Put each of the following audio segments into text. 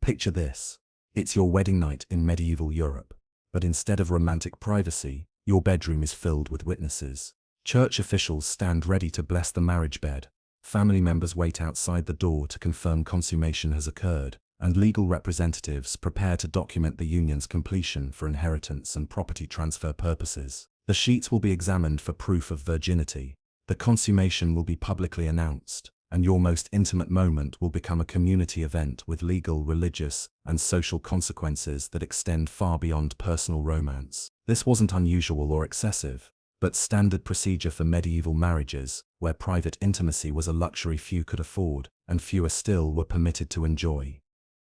Picture this. It's your wedding night in medieval Europe. But instead of romantic privacy, your bedroom is filled with witnesses. Church officials stand ready to bless the marriage bed. Family members wait outside the door to confirm consummation has occurred, and legal representatives prepare to document the union's completion for inheritance and property transfer purposes. The sheets will be examined for proof of virginity. The consummation will be publicly announced, and your most intimate moment will become a community event with legal, religious, and social consequences that extend far beyond personal romance. This wasn't unusual or excessive, but standard procedure for medieval marriages, where private intimacy was a luxury few could afford, and fewer still were permitted to enjoy.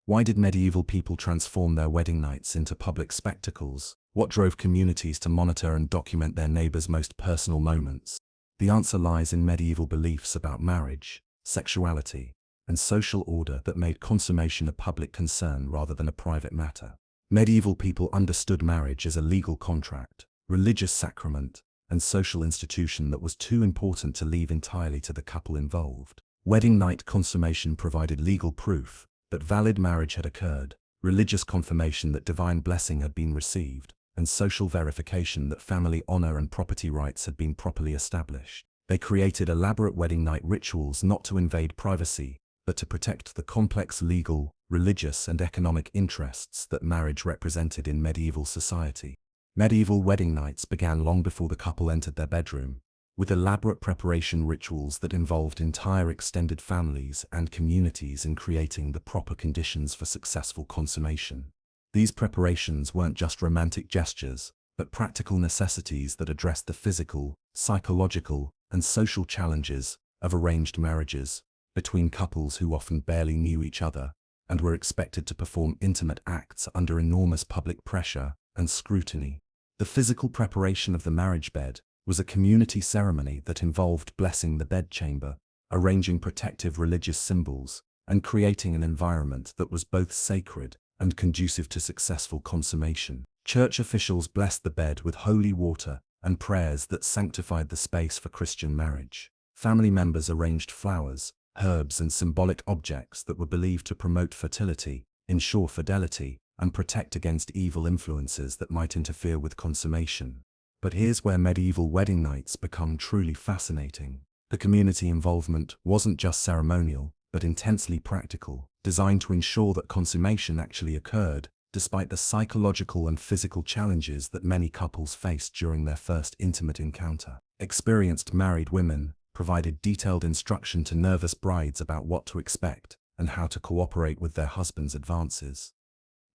Why did medieval people transform their wedding nights into public spectacles? What drove communities to monitor and document their neighbors' most personal moments? The answer lies in medieval beliefs about marriage, sexuality, and social order that made consummation a public concern rather than a private matter. Medieval people understood marriage as a legal contract, religious sacrament, and social institution that was too important to leave entirely to the couple involved. Wedding night consummation provided legal proof that valid marriage had occurred, religious confirmation that divine blessing had been received, and social verification that family honor and property rights had been properly established. They created elaborate wedding night rituals not to invade privacy, but to protect the complex legal, religious, and economic interests that marriage represented in medieval society. Medieval wedding nights began long before the couple entered their bedroom, with elaborate preparation rituals that involved entire extended families and communities in creating the proper conditions for successful consummation. These preparations weren't just romantic gestures, but practical necessities that addressed the physical, psychological, and social challenges of arranged marriages between couples who often barely knew each other and were expected to perform intimate acts under enormous public pressure and scrutiny. The physical preparation of the marriage bed was a community ceremony that involved blessing the bedchamber, arranging protective religious symbols, and creating an environment that was both sacred and conducive to successful consummation. Church officials blessed the bed with holy water and prayers that sanctified the space for Christian marriage. Family members arranged flowers, herbs, and symbolic objects that were believed to promote fertility, ensure fidelity, and protect against evil influences that might interfere with consummation. But here's where medieval wedding nights become truly fascinating. The community involvement wasn't just ceremonial, but intensely practical, designed to ensure that consummation actually occurred, despite the psychological and physical challenges that many couples faced during their first intimate encounter. Experienced married women provided detailed instruction to nervous brides about what to expect and how to cooperate with their husbands' advances.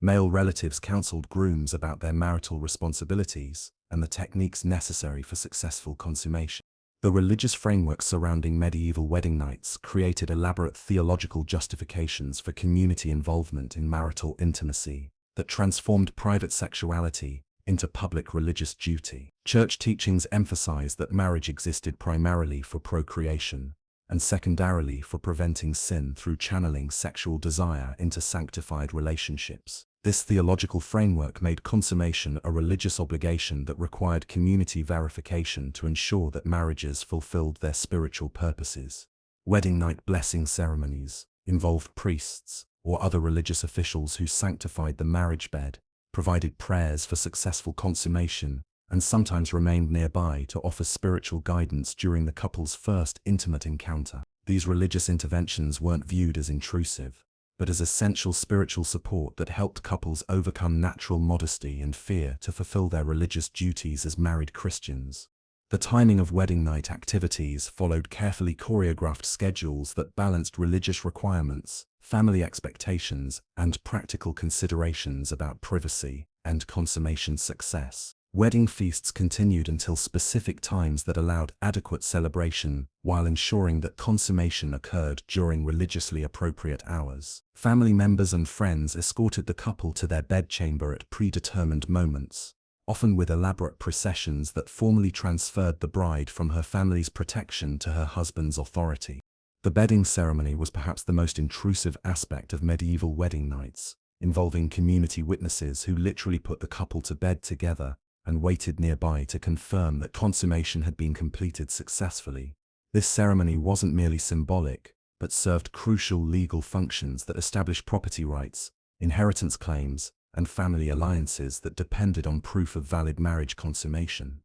Male relatives counseled grooms about their marital responsibilities and the techniques necessary for successful consummation. The religious framework surrounding medieval wedding nights created elaborate theological justifications for community involvement in marital intimacy that transformed private sexuality into public religious duty. Church teachings emphasized that marriage existed primarily for procreation and secondarily for preventing sin through channeling sexual desire into sanctified relationships. This theological framework made consummation a religious obligation that required community verification to ensure that marriages fulfilled their spiritual purposes. Wedding night blessing ceremonies involved priests or other religious officials who sanctified the marriage bed, provided prayers for successful consummation, and sometimes remained nearby to offer spiritual guidance during the couple's first intimate encounter. These religious interventions weren't viewed as intrusive, but as essential spiritual support that helped couples overcome natural modesty and fear to fulfill their religious duties as married Christians. The timing of wedding night activities followed carefully choreographed schedules that balanced religious requirements, family expectations, and practical considerations about privacy and consummation success. Wedding feasts continued until specific times that allowed adequate celebration while ensuring that consummation occurred during religiously appropriate hours. Family members and friends escorted the couple to their bedchamber at predetermined moments, often with elaborate processions that formally transferred the bride from her family's protection to her husband's authority. The bedding ceremony was perhaps the most intrusive aspect of medieval wedding nights, involving community witnesses who literally put the couple to bed together and waited nearby to confirm that consummation had been completed successfully. This ceremony wasn't merely symbolic, but served crucial legal functions that established property rights, inheritance claims, and family alliances that depended on proof of valid marriage consummation.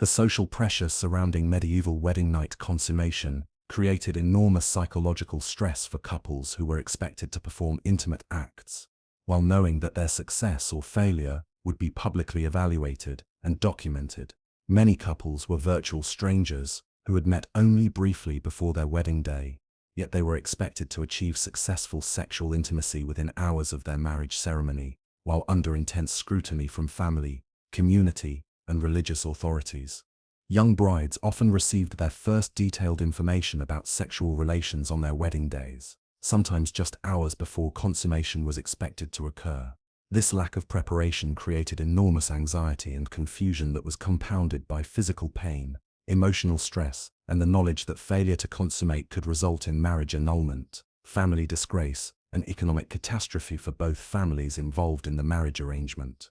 The social pressure surrounding medieval wedding night consummation created enormous psychological stress for couples who were expected to perform intimate acts, while knowing that their success or failure would be publicly evaluated and documented. Many couples were virtual strangers who had met only briefly before their wedding day, yet they were expected to achieve successful sexual intimacy within hours of their marriage ceremony, while under intense scrutiny from family, community, and religious authorities. Young brides often received their first detailed information about sexual relations on their wedding days, sometimes just hours before consummation was expected to occur. This lack of preparation created enormous anxiety and confusion that was compounded by physical pain, emotional stress, and the knowledge that failure to consummate could result in marriage annulment, family disgrace, and economic catastrophe for both families involved in the marriage arrangement.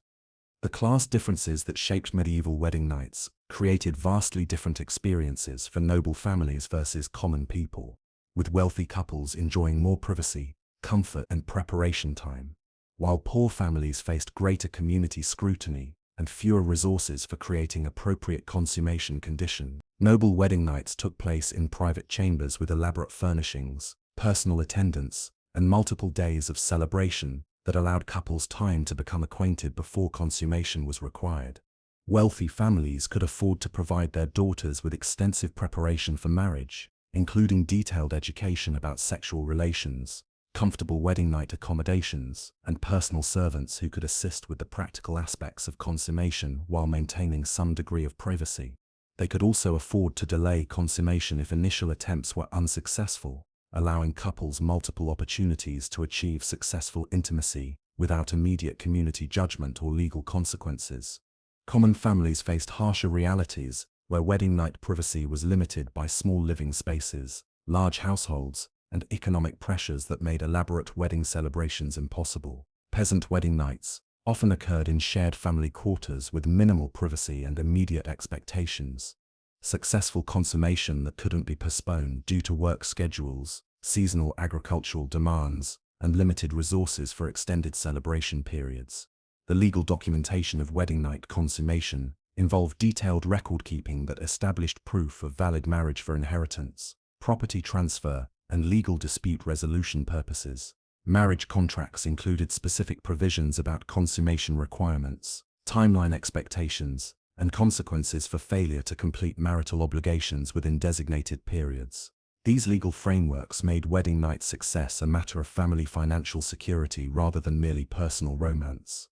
The class differences that shaped medieval wedding nights created vastly different experiences for noble families versus common people, with wealthy couples enjoying more privacy, comfort, and preparation time, while poor families faced greater community scrutiny and fewer resources for creating appropriate consummation conditions. Noble wedding nights took place in private chambers with elaborate furnishings, personal attendance, and multiple days of celebration that allowed couples time to become acquainted before consummation was required. Wealthy families could afford to provide their daughters with extensive preparation for marriage, including detailed education about sexual relations, comfortable wedding night accommodations, and personal servants who could assist with the practical aspects of consummation while maintaining some degree of privacy. They could also afford to delay consummation if initial attempts were unsuccessful, allowing couples multiple opportunities to achieve successful intimacy without immediate community judgment or legal consequences. Common families faced harsher realities, where wedding night privacy was limited by small living spaces, large households, and economic pressures that made elaborate wedding celebrations impossible. Peasant wedding nights often occurred in shared family quarters with minimal privacy and immediate expectations. Successful consummation that couldn't be postponed due to work schedules, seasonal agricultural demands, and limited resources for extended celebration periods. The legal documentation of wedding night consummation involved detailed record-keeping that established proof of valid marriage for inheritance, property transfer, and legal dispute resolution purposes. Marriage contracts included specific provisions about consummation requirements, timeline expectations, and consequences for failure to complete marital obligations within designated periods. These legal frameworks made wedding night success a matter of family financial security rather than merely personal romance.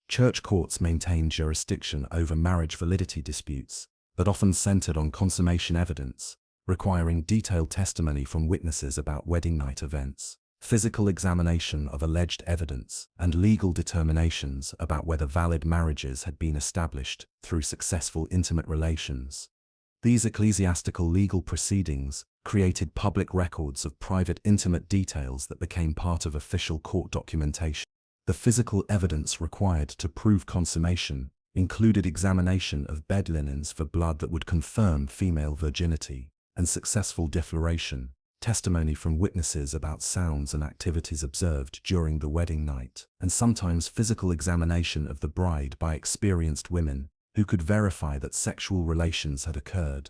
Church courts maintained jurisdiction over marriage validity disputes, but often centered on consummation evidence, requiring detailed testimony from witnesses about wedding night events, physical examination of alleged evidence, and legal determinations about whether valid marriages had been established through successful intimate relations. These ecclesiastical legal proceedings created public records of private intimate details that became part of official court documentation. The physical evidence required to prove consummation included examination of bed linens for blood that would confirm female virginity, and successful defloration, testimony from witnesses about sounds and activities observed during the wedding night, and sometimes physical examination of the bride by experienced women who could verify that sexual relations had occurred.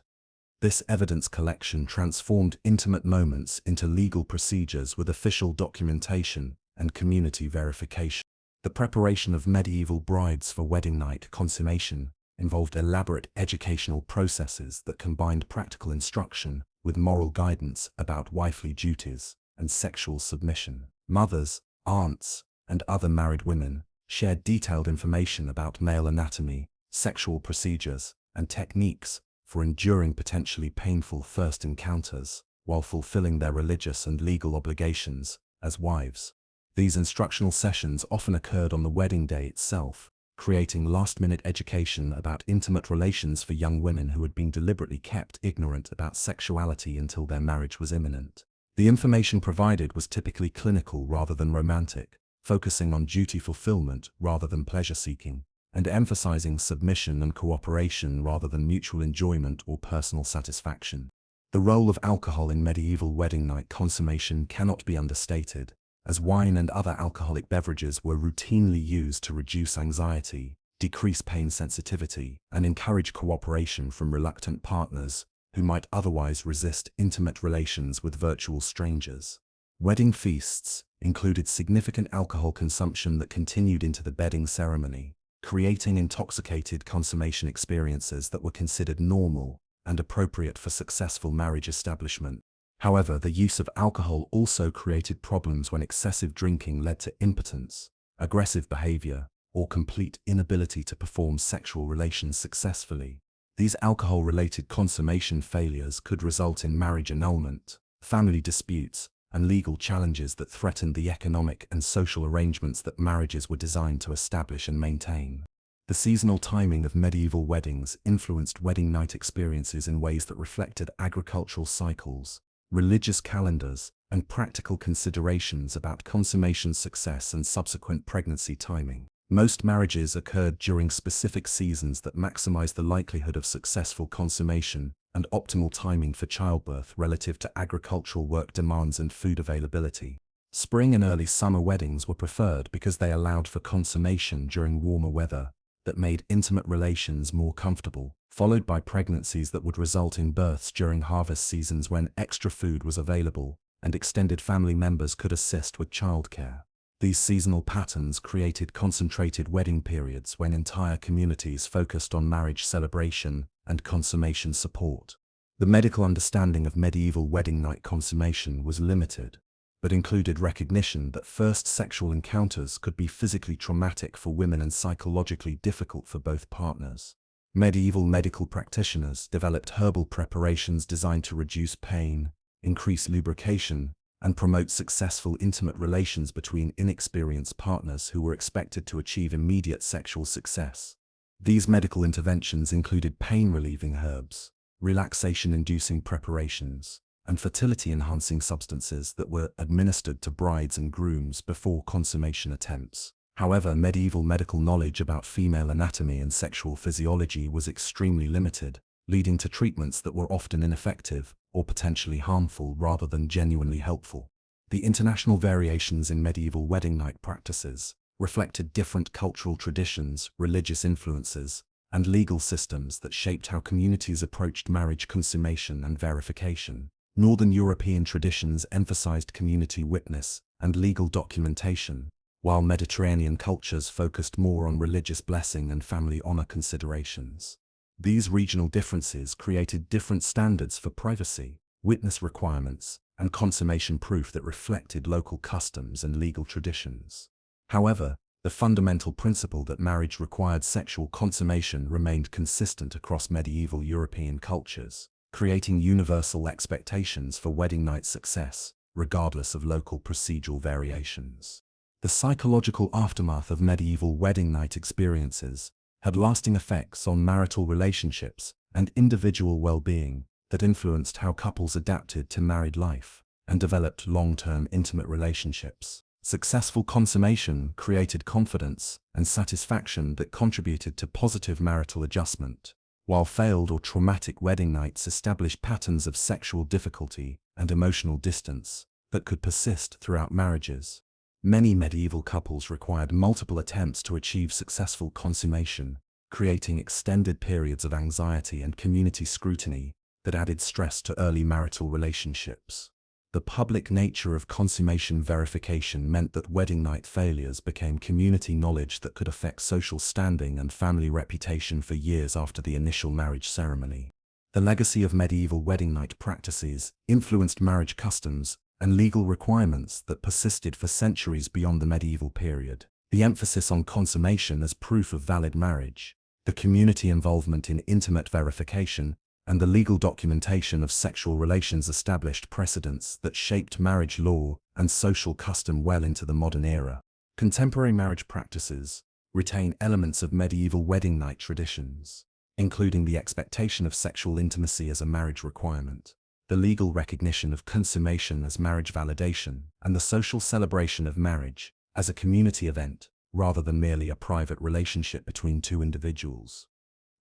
This evidence collection transformed intimate moments into legal procedures with official documentation and community verification. The preparation of medieval brides for wedding night consummation involved elaborate educational processes that combined practical instruction with moral guidance about wifely duties and sexual submission. Mothers, aunts, and other married women shared detailed information about male anatomy, sexual procedures, and techniques for enduring potentially painful first encounters while fulfilling their religious and legal obligations as wives. These instructional sessions often occurred on the wedding day itself, creating last-minute education about intimate relations for young women who had been deliberately kept ignorant about sexuality until their marriage was imminent. The information provided was typically clinical rather than romantic, focusing on duty fulfillment rather than pleasure-seeking, and emphasizing submission and cooperation rather than mutual enjoyment or personal satisfaction. The role of alcohol in medieval wedding night consummation cannot be understated, as wine and other alcoholic beverages were routinely used to reduce anxiety, decrease pain sensitivity, and encourage cooperation from reluctant partners who might otherwise resist intimate relations with virtual strangers. Wedding feasts included significant alcohol consumption that continued into the bedding ceremony, creating intoxicated consummation experiences that were considered normal and appropriate for successful marriage establishment. However, the use of alcohol also created problems when excessive drinking led to impotence, aggressive behavior, or complete inability to perform sexual relations successfully. These alcohol-related consummation failures could result in marriage annulment, family disputes, and legal challenges that threatened the economic and social arrangements that marriages were designed to establish and maintain. The seasonal timing of medieval weddings influenced wedding night experiences in ways that reflected agricultural cycles, religious calendars, and practical considerations about consummation success and subsequent pregnancy timing. Most marriages occurred during specific seasons that maximized the likelihood of successful consummation and optimal timing for childbirth relative to agricultural work demands and food availability. Spring and early summer weddings were preferred because they allowed for consummation during warmer weather that made intimate relations more comfortable, followed by pregnancies that would result in births during harvest seasons when extra food was available and extended family members could assist with childcare. These seasonal patterns created concentrated wedding periods when entire communities focused on marriage celebration and consummation support. The medical understanding of medieval wedding night consummation was limited, but included recognition that first sexual encounters could be physically traumatic for women and psychologically difficult for both partners. Medieval medical practitioners developed herbal preparations designed to reduce pain, increase lubrication, and promote successful intimate relations between inexperienced partners who were expected to achieve immediate sexual success. These medical interventions included pain-relieving herbs, relaxation-inducing preparations, and fertility-enhancing substances that were administered to brides and grooms before consummation attempts. However, medieval medical knowledge about female anatomy and sexual physiology was extremely limited, leading to treatments that were often ineffective or potentially harmful rather than genuinely helpful. The international variations in medieval wedding night practices reflected different cultural traditions, religious influences, and legal systems that shaped how communities approached marriage consummation and verification. Northern European traditions emphasized community witness and legal documentation, while Mediterranean cultures focused more on religious blessing and family honor considerations. These regional differences created different standards for privacy, witness requirements, and consummation proof that reflected local customs and legal traditions. However, the fundamental principle that marriage required sexual consummation remained consistent across medieval European cultures, creating universal expectations for wedding night success, regardless of local procedural variations. The psychological aftermath of medieval wedding night experiences had lasting effects on marital relationships and individual well-being that influenced how couples adapted to married life and developed long-term intimate relationships. Successful consummation created confidence and satisfaction that contributed to positive marital adjustment, while failed or traumatic wedding nights established patterns of sexual difficulty and emotional distance that could persist throughout marriages. Many medieval couples required multiple attempts to achieve successful consummation, creating extended periods of anxiety and community scrutiny that added stress to early marital relationships. The public nature of consummation verification meant that wedding night failures became community knowledge that could affect social standing and family reputation for years after the initial marriage ceremony. The legacy of medieval wedding night practices influenced marriage customs and legal requirements that persisted for centuries beyond the medieval period. The emphasis on consummation as proof of valid marriage, the community involvement in intimate verification, and the legal documentation of sexual relations established precedents that shaped marriage law and social custom well into the modern era. Contemporary marriage practices retain elements of medieval wedding night traditions, including the expectation of sexual intimacy as a marriage requirement, the legal recognition of consummation as marriage validation, and the social celebration of marriage as a community event rather than merely a private relationship between two individuals.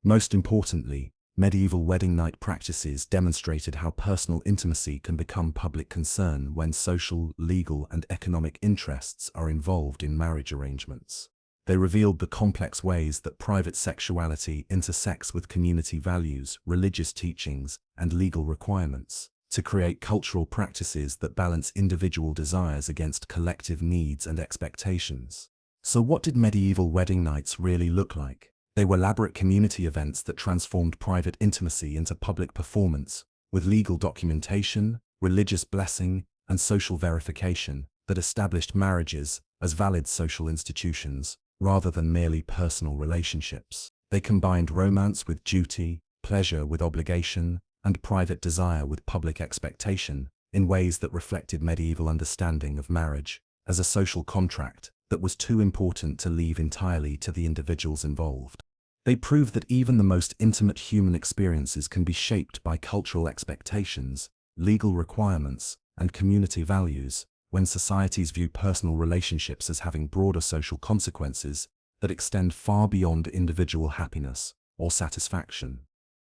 Most importantly, Medieval wedding night practices demonstrated how personal intimacy can become public concern when social, legal, and economic interests are involved in marriage arrangements. They revealed the complex ways that private sexuality intersects with community values, religious teachings, and legal requirements, to create cultural practices that balance individual desires against collective needs and expectations. So what did medieval wedding nights really look like? They were elaborate community events that transformed private intimacy into public performance, with legal documentation, religious blessing, and social verification that established marriages as valid social institutions, rather than merely personal relationships. They combined romance with duty, pleasure with obligation, and private desire with public expectation, in ways that reflected medieval understanding of marriage as a social contract that was too important to leave entirely to the individuals involved. They proved that even the most intimate human experiences can be shaped by cultural expectations, legal requirements, and community values, when societies view personal relationships as having broader social consequences that extend far beyond individual happiness or satisfaction.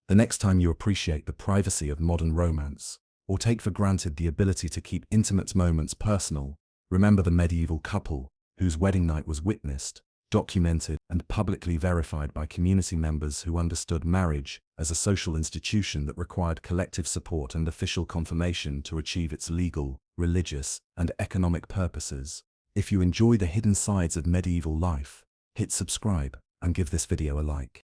The next time you appreciate the privacy of modern romance, or take for granted the ability to keep intimate moments personal, remember the medieval couple whose wedding night was witnessed, documented, and publicly verified by community members who understood marriage as a social institution that required collective support and official confirmation to achieve its legal, religious, and economic purposes. If you enjoy the hidden sides of medieval life, hit subscribe and give this video a like.